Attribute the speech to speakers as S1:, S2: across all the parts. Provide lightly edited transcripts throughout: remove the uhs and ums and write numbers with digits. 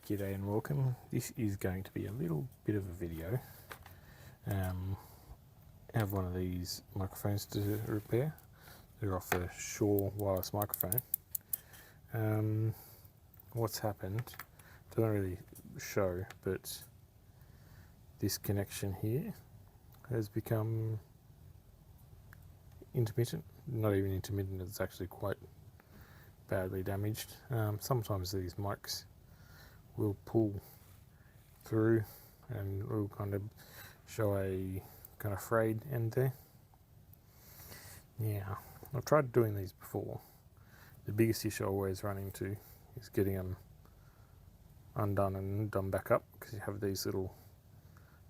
S1: G'day and welcome. This is going to be a little bit of a video. I have one of these microphones to repair. They're off a Shure wireless microphone. What's happened, doesn't really show, but this connection here has become intermittent. Not even intermittent, it's actually quite badly damaged. Sometimes these mics will pull through and will kind of show a kind of frayed end there. Yeah, I've tried doing these before. The biggest issue I always run into is getting them undone and done back up, because you have these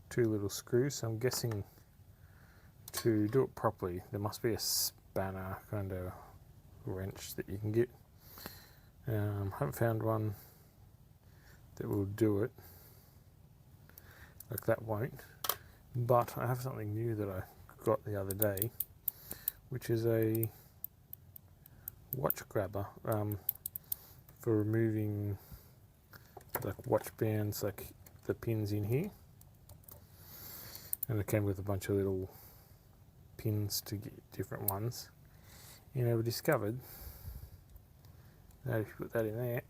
S1: two little screws. So I'm guessing to do it properly there must be a spanner kind of wrench that you can get. Haven't found one that will do it. Like that won't. But I have something new that I got the other day, which is a watch grabber for removing like watch bands, like the pins in here. And it came with a bunch of little pins to get different ones. And I've discovered that if you put that in there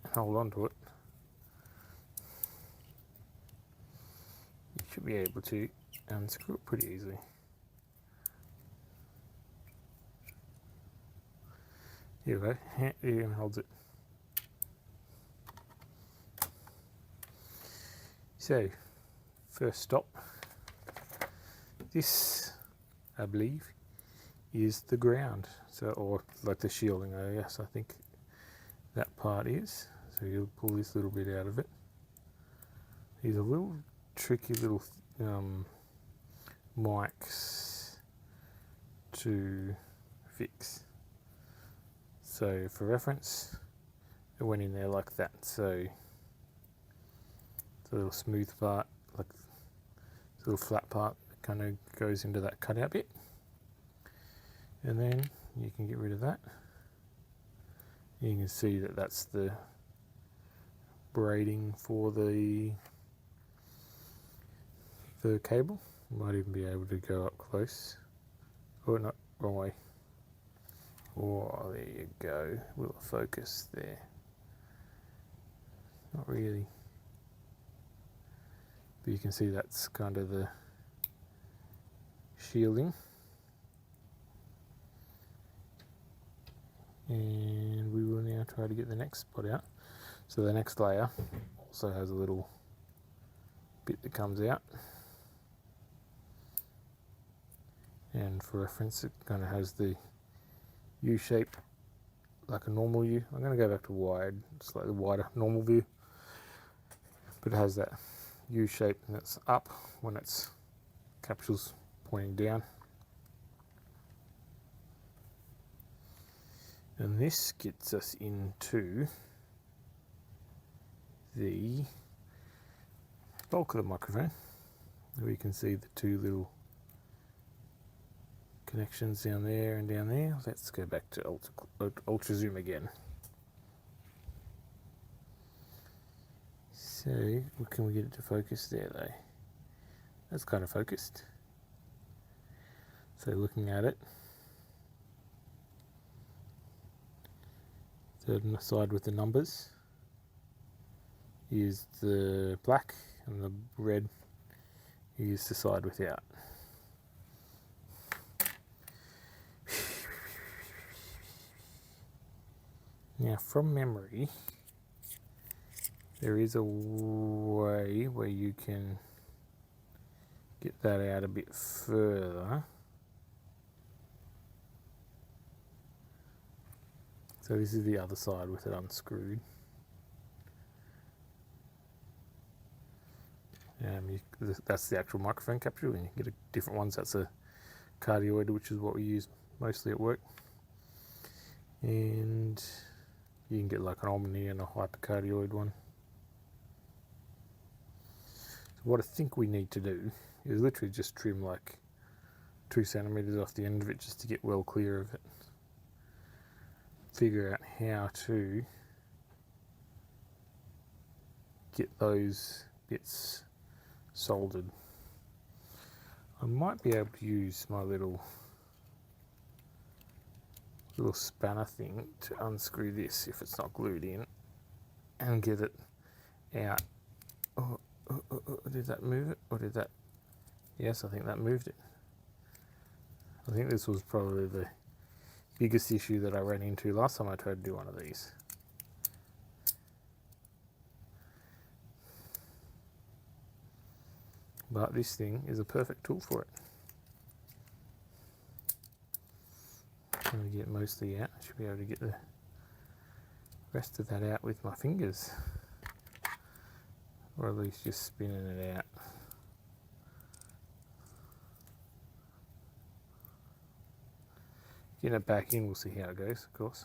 S1: and hold on to it, you should be able to unscrew it pretty easily. Here we go, here holds it. So, first stop. This, I believe, is the ground. So, or like the shielding, I guess. I think that part is. So you'll pull this little bit out of it. These are little tricky little mics to fix. So for reference, it went in there like that. So the little smooth part, like the little flat part, that kind of goes into that cutout bit. And then you can get rid of that. You can see that that's the braiding for the cable. Might even be able to go up close. Oh no, wrong way. Oh, there you go. Will it focus there? Not really. But you can see that's kind of the shielding. And we will now try to get the next spot out. So the next layer also has a little bit that comes out. And for reference, it kind of has the U shape like a normal U. I'm going to go back to wide, slightly wider normal view. But it has that U shape, and it's up when its capsule's pointing down. And this gets us into the bulk of the microphone. We can see the two little connections down there and down there. Let's go back to ultra zoom again. So, can we get it to focus there though? That's kind of focused. So looking at it, the side with the numbers is the black, and the red is the side without. Now, from memory, there is a way where you can get that out a bit further. So this is the other side with it unscrewed. That's the actual microphone capsule, and you can get different ones. That's a cardioid, which is what we use mostly at work. And you can get like an omni and a hypercardioid one. So what I think we need to do is literally just trim like 2 centimeters off the end of it, just to get well clear of it. Figure out how to get those bits soldered. I might be able to use my little spanner thing to unscrew this if it's not glued in and get it out. Did that move it, or did that? Yes, I think that moved it. I think this was probably the biggest issue that I ran into last time I tried to do one of these. But this thing is a perfect tool for it. I'm going to get mostly out. I should be able to get the rest of that out with my fingers, or at least just spinning it out. Getting it back in, we'll see how it goes, of course.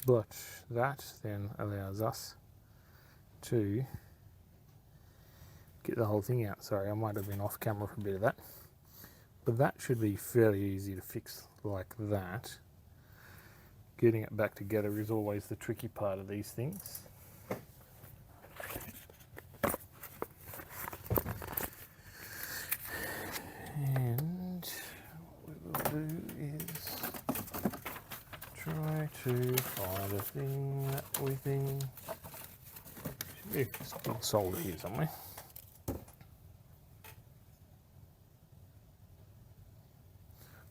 S1: But that then allows us to get the whole thing out. Sorry, I might have been off camera for a bit of that. But that should be fairly easy to fix like that. Getting it back together is always the tricky part of these things. And what we'll do is try to find a thing that we think should be a solder here somewhere.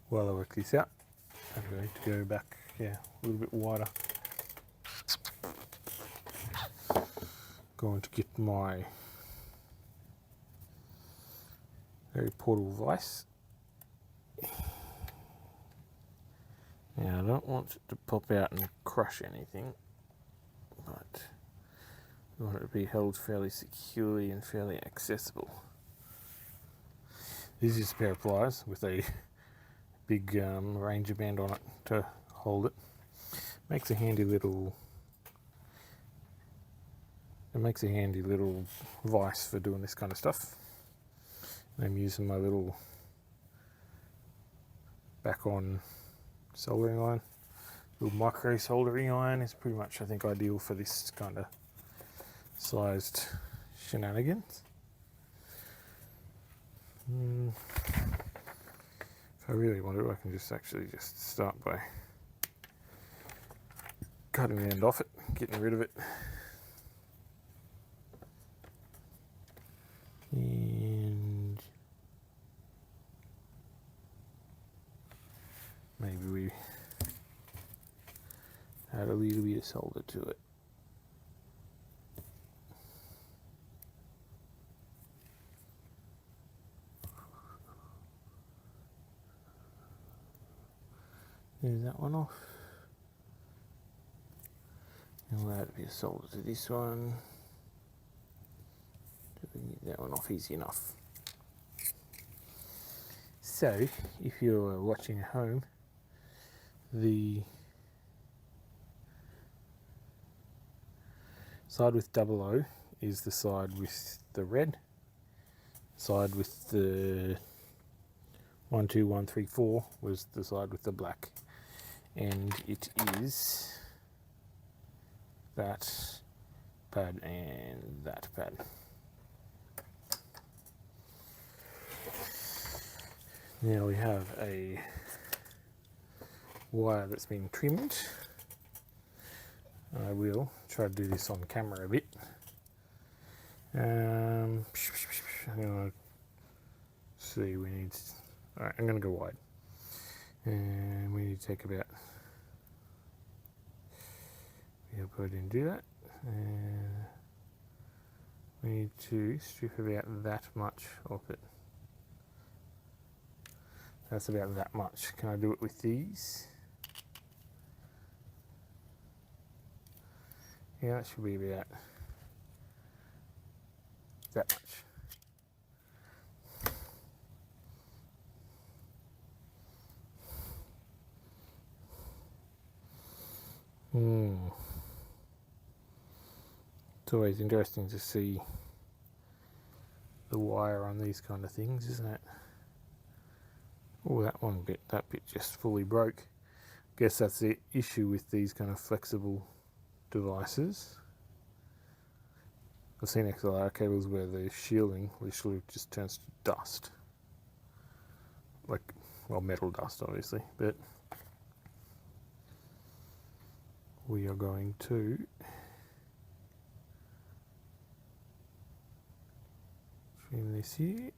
S1: While I work this out, I'm going to go back, a little bit wider. Going to get my very portable vise. Now I don't want it to pop out and crush anything, but I want it to be held fairly securely and fairly accessible. This is a pair of pliers with a big ranger band on it to hold it. Makes a handy little vise for doing this kind of stuff. And I'm using my little back on soldering iron. Little micro soldering iron is pretty much, I think, ideal for this kind of sized shenanigans. If I really want to, I can just start by cutting the end off it, getting rid of it. And maybe we add a little bit of solder to it. There's that one off. And we'll add a bit of solder to this one. So we can get that one off easy enough. So, if you're watching at home, the side with 00 is the side with the red. Side with the 12134 was the side with the black. And it is that pad and that pad. Now we have a wire that's been trimmed. I will try to do this on camera a bit. I'm going to see, we need, alright, I'm going to go wide. And we need to take about, we'll go ahead and do that. And we need to strip about that much off it. That's about that much. Can I do it with these? Yeah, that should be about that much. It's always interesting to see the wire on these kind of things, isn't it? Oh, that bit just fully broke. Guess that's the issue with these kind of flexible devices. I've seen XLR cables where the shielding literally just turns to dust. Like, well, metal dust obviously, but we are going to trim this here.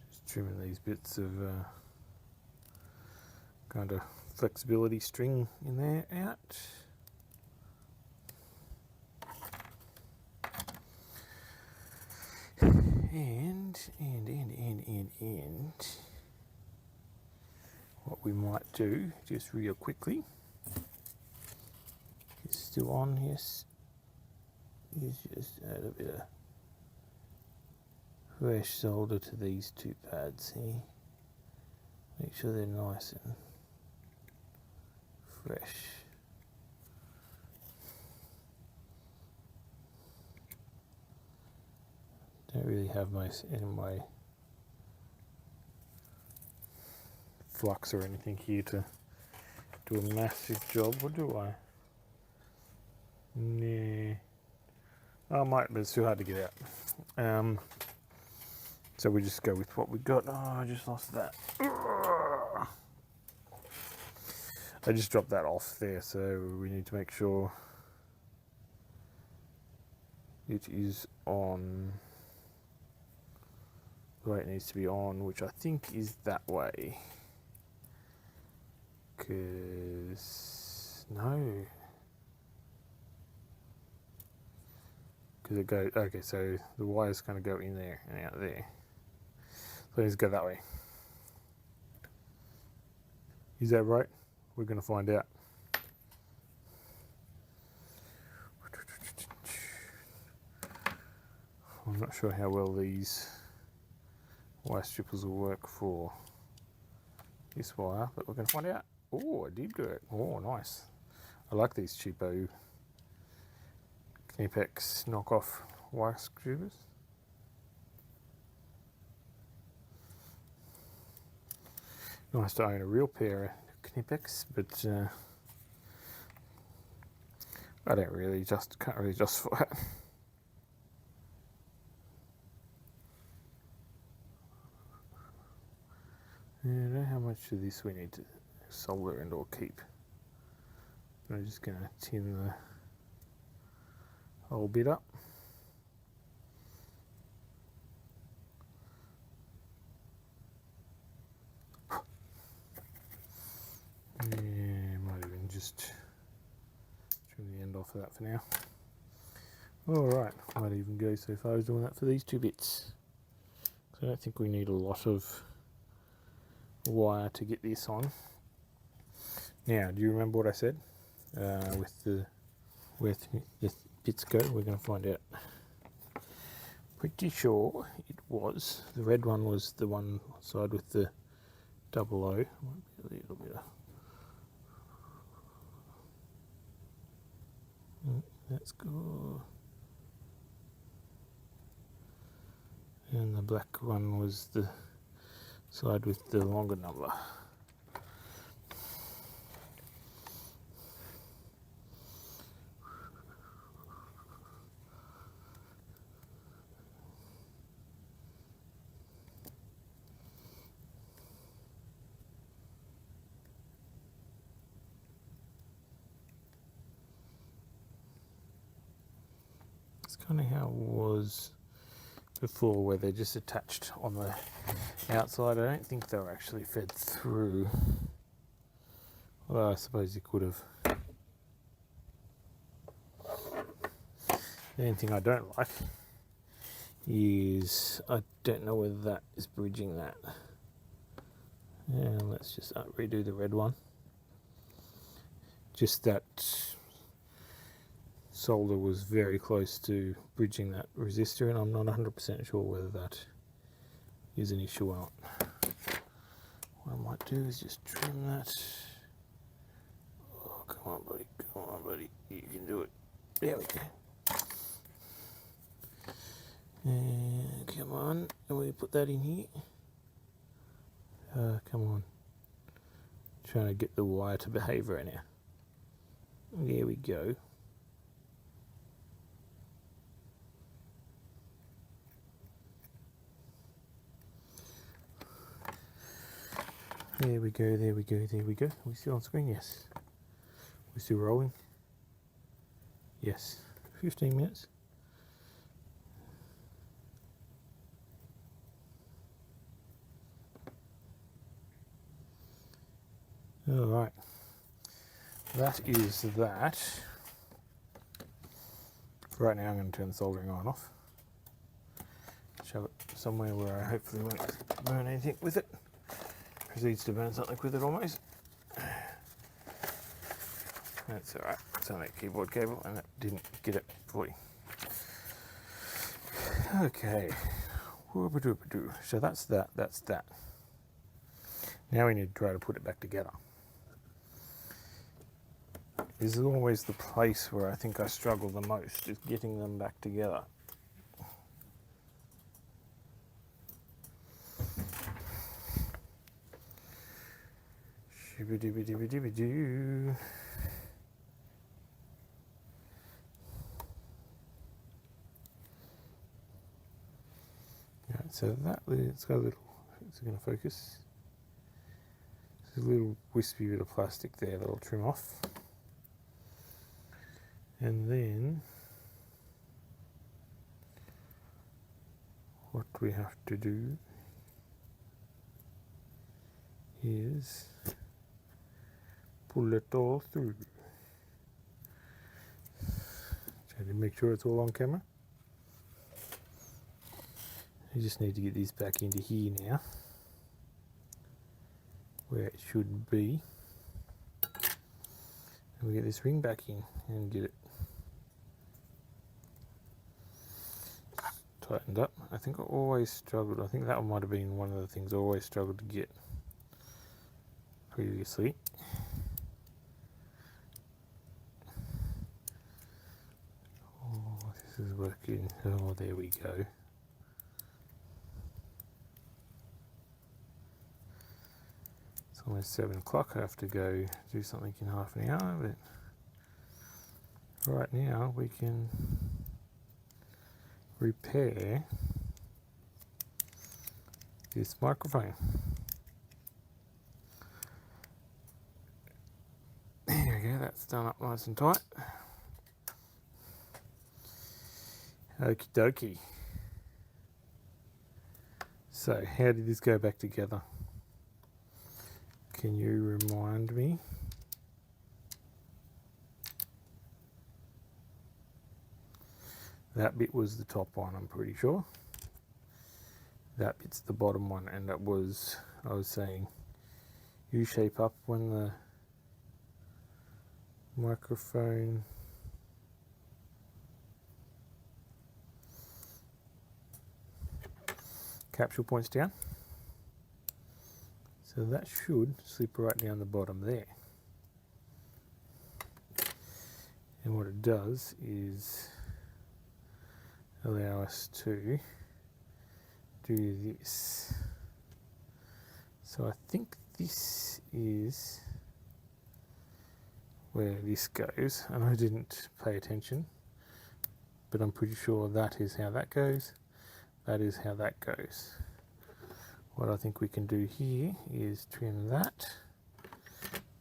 S1: Just trimming these bits of kind of flexibility string in there out. And what we might do, just real quickly, it's still on, yes, is just add a bit of fresh solder to these two pads here. Make sure they're nice and fresh. Don't really have any my flux or anything here to do a massive job, or do I? Nah. I might, but it's too hard to get out. So we just go with what we got. Oh, I just lost that. I just dropped that off there, so we need to make sure it is on the way it needs to be on, which I think is that way. No. Because it goes, okay, so the wire's going to go in there and out there. So let's go that way. Is that right? We're going to find out. I'm not sure how well these wire strippers will work for this wire, but we're going to find out. Oh, I did do it. Oh, nice. I like these cheapo Knipex knockoff wire strippers. Nice to own a real pair of Knipex, but I can't really justify it. I don't know how much of this we need to solder and or keep. I'm just going to tin the whole bit up. Yeah, might even just trim the end off of that for now. Alright, might even go so far as doing that for these two bits. So I don't think we need a lot of wire to get this on. Now, do you remember what I said with the bits go? We're going to find out. Pretty sure it was the red one was the one side with the double O. Might be a little bit of that's good. And the black one was the side with the longer number. It's kind of how it was before, where they're just attached on the outside. I don't think they were actually fed through. Well, I suppose you could have. The only thing I don't like is I don't know whether that is bridging that. And let's just redo the red one. Just that solder was very close to bridging that resistor, and I'm not 100% sure whether that is an issue or not. What I might do is just trim that. Oh, come on buddy, you can do it. There we go. And come on, and we put that in here. Come on. Trying to get the wire to behave right now. There we go. There we go, there we go, there we go. Are we still on screen? Yes. We're still rolling? Yes. 15 minutes. Alright. That is that. Right now I'm going to turn the soldering iron off. Shove it somewhere where I hopefully won't burn anything with it. Proceeds to burn something with it almost. That's alright, it's only a keyboard cable and it didn't get it fully. Okay, so that's that, that's that. Now we need to try to put it back together. This is always the place where I think I struggle the most, is getting them back together. Shibby-dibby-dibby-dibby-doo. Right, so that, it's got a little, it's going to focus. There's a little wispy bit of plastic there that I'll trim off. And then what we have to do is pull it all through. Try to make sure it's all on camera. I just need to get this back into here now, where it should be. And we get this ring back in and get it tightened up. I think I always struggled, I think that might have been one of the things I always struggled to get previously. Oh, this is working. Oh, there we go. It's almost 7 o'clock. I have to go do something in half an hour, but right now we can repair this microphone. There we go, that's done up nice and tight. Okie dokie. So, how did this go back together? Can you remind me? That bit was the top one, I'm pretty sure. That bit's the bottom one, and that was, I was saying, U-shape up when the microphone capsule points down. So that should slip right down the bottom there. And what it does is allow us to do this. So I think this is where this goes, and I didn't pay attention, but I'm pretty sure that is how that goes. That is how that goes. What I think we can do here is trim that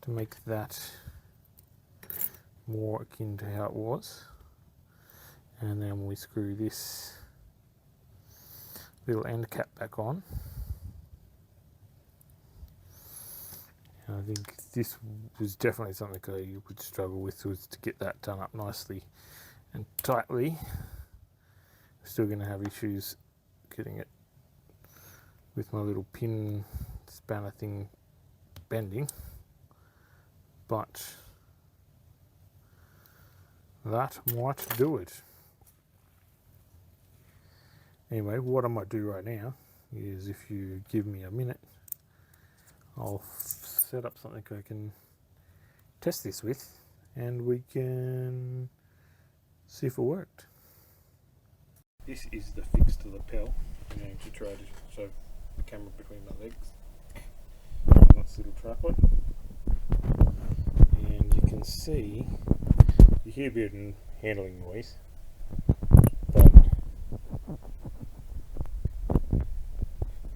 S1: to make that more akin to how it was. And then we screw this little end cap back on. And I think this was definitely something I would struggle with, was to get that done up nicely and tightly. We're still going to have issues getting it with my little pin spanner thing bending, but that might do it. Anyway, what I might do right now is, if you give me a minute, I'll set up something I can test this with, and we can see if it worked. This is the fixed lapel. I'm going to try to shove the camera between my legs. see, you hear a bit of handling noise, but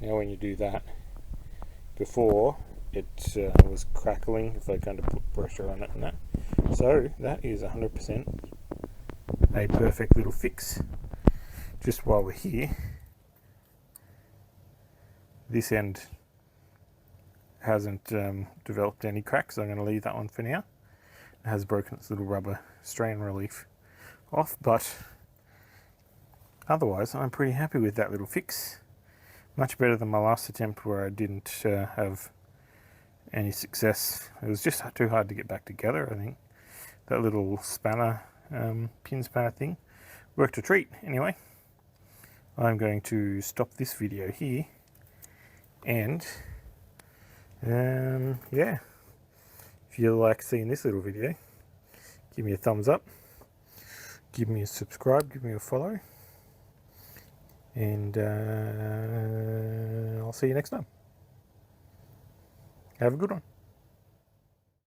S1: now when you do that, before it was crackling if I kind of put pressure on it and that. So that is 100% a perfect little fix. Just while we're here, this end hasn't developed any cracks, so I'm going to leave that one for now. It has broken its little rubber strain relief off, but otherwise I'm pretty happy with that little fix. Much better than my last attempt where I didn't have any success. It was just too hard to get back together, I think. That little spanner, pin spanner thing worked a treat. Anyway, I'm going to stop this video here, and yeah, if you like seeing this little video, give me a thumbs up, give me a subscribe, give me a follow, and I'll see you next time. Have a good one.